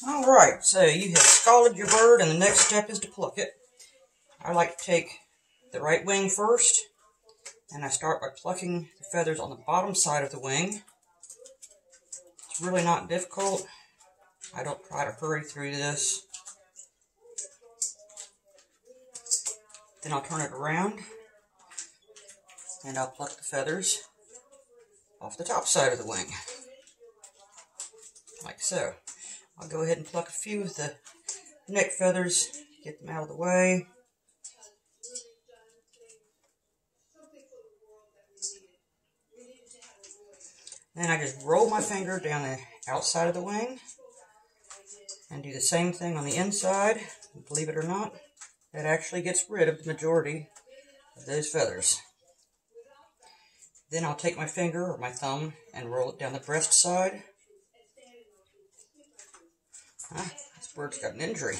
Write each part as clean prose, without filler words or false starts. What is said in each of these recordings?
Alright, so you have scalded your bird, and the next step is to pluck it. I like to take the right wing first, and I start by plucking the feathers on the bottom side of the wing. It's really not difficult. I don't try to hurry through this. Then I'll turn it around, and I'll pluck the feathers off the top side of the wing, like so. I'll go ahead and pluck a few of the neck feathers, get them out of the way. Then I just roll my finger down the outside of the wing and do the same thing on the inside. Believe it or not, that actually gets rid of the majority of those feathers. Then I'll take my finger or my thumb and roll it down the breast side. This bird's got an injury.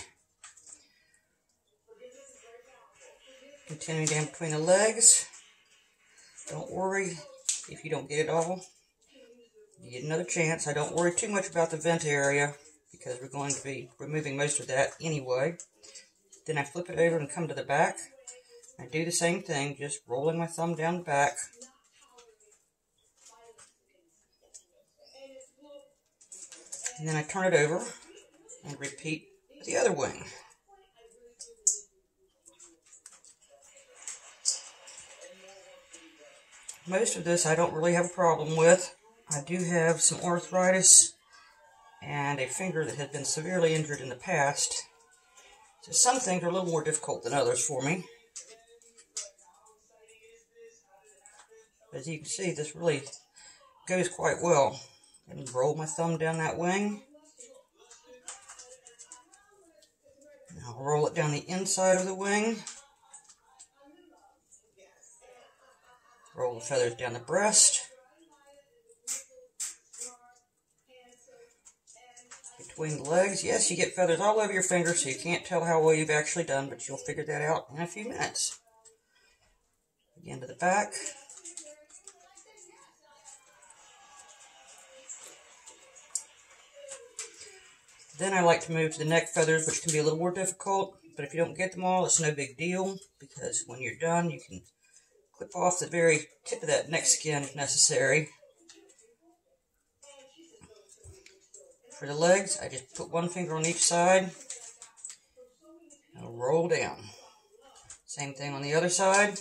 Continuing down between the legs. Don't worry if you don't get it all. You get another chance. I don't worry too much about the vent area because we're going to be removing most of that anyway. Then I flip it over and come to the back. I do the same thing, just rolling my thumb down the back. And then I turn it over and repeat the other wing. Most of this I don't really have a problem with. I do have some arthritis and a finger that has been severely injured in the past. So some things are a little more difficult than others for me. As you can see, this really goes quite well. And roll my thumb down that wing. And I'll roll it down the inside of the wing. Roll the feathers down the breast. Between the legs. Yes, you get feathers all over your fingers, so you can't tell how well you've actually done, but you'll figure that out in a few minutes. Again to the back. Then I like to move to the neck feathers, which can be a little more difficult, but if you don't get them all, it's no big deal, because when you're done, you can clip off the very tip of that neck skin if necessary. For the legs, I just put one finger on each side and roll down. Same thing on the other side.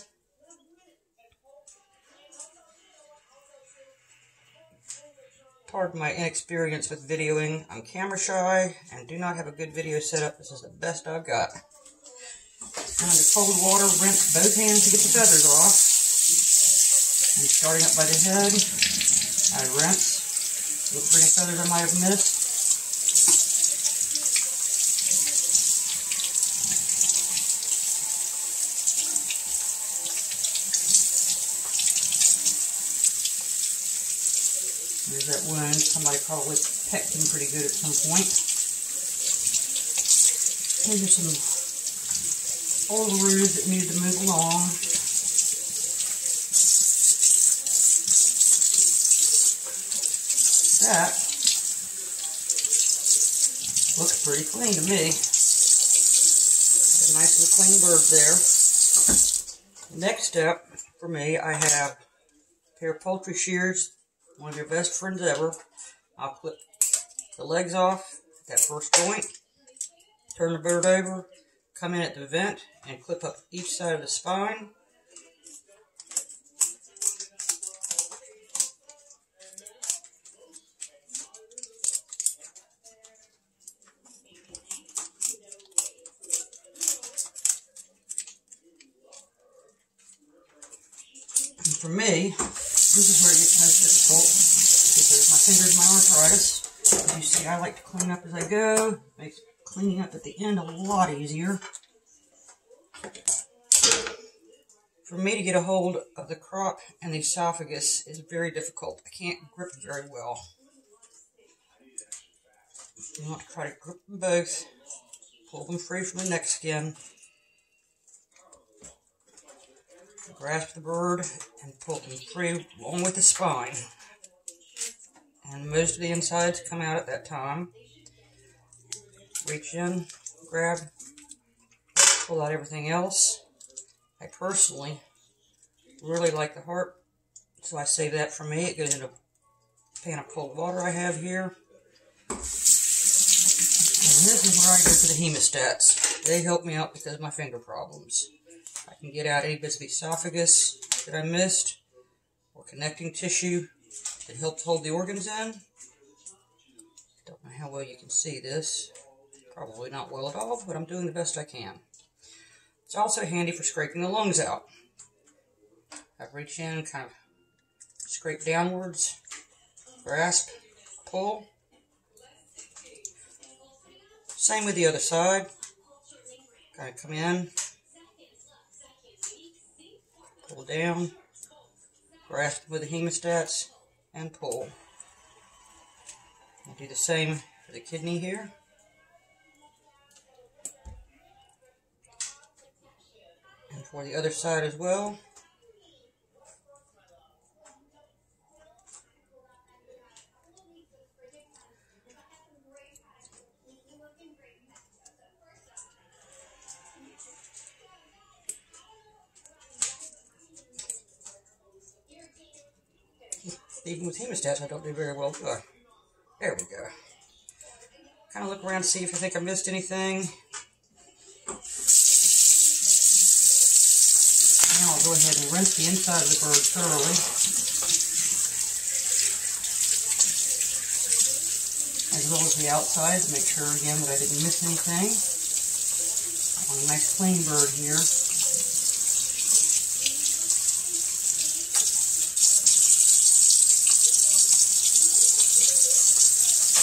Pardon my inexperience with videoing. I'm camera shy and do not have a good video setup. This is the best I've got. And under cold water, rinse both hands to get the feathers off. And starting up by the head, I rinse. Look for any feathers I might have missed. There's that wound. Somebody probably pecked him pretty good at some point. These are some old roos that needed to move along. That looks pretty clean to me. Got a nice little clean bird there. Next step for me, I have a pair of poultry shears. One of your best friends ever. I'll clip the legs off at that first joint, turn the bird over, come in at the vent, and clip up each side of the spine. And for me, this is where it gets most difficult, because my fingers, my arthritis. As you see, I like to clean up as I go. Makes cleaning up at the end a lot easier. For me to get a hold of the crop and the esophagus is very difficult. I can't grip it very well. You want to try to grip them both, pull them free from the neck skin. Grasp the bird and pull them free along with the spine. And most of the insides come out at that time. reach in, grab, pull out everything else. I personally really like the heart, so I save that for me. It goes in a pan of cold water I have here. And this is where I go for the hemostats. They help me out because of my finger problems. I can get out any bits of the esophagus that I missed, or connecting tissue that helps hold the organs in. Don't know how well you can see this. Probably not well at all, but I'm doing the best I can. It's also handy for scraping the lungs out. I reach in, kind of scrape downwards, grasp, pull. Same with the other side. Kind of come in, pull down, grasp with the hemostats, and pull. I'll do the same for the kidney here. And for the other side as well. Even with hemostats, I don't do very well, do I? There we go. Kind of look around to see if I think I missed anything. Now I'll go ahead and rinse the inside of the bird thoroughly. As well as the outside to make sure again that I didn't miss anything. I want a nice clean bird here.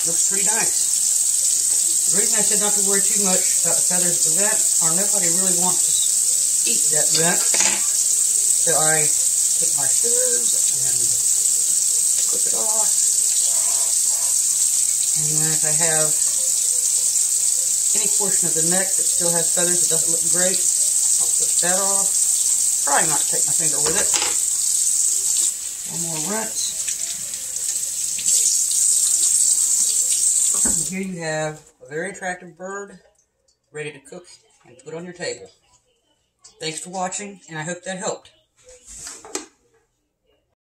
Looks pretty nice. The reason I said not to worry too much about the feathers at the vent are nobody really wants to eat that vent. So I take my scissors and clip it off. And then if I have any portion of the neck that still has feathers that doesn't look great, I'll clip that off. Try not to take my finger with it. One more rinse. And here you have a very attractive bird ready to cook and put on your table. Thanks for watching, and I hope that helped.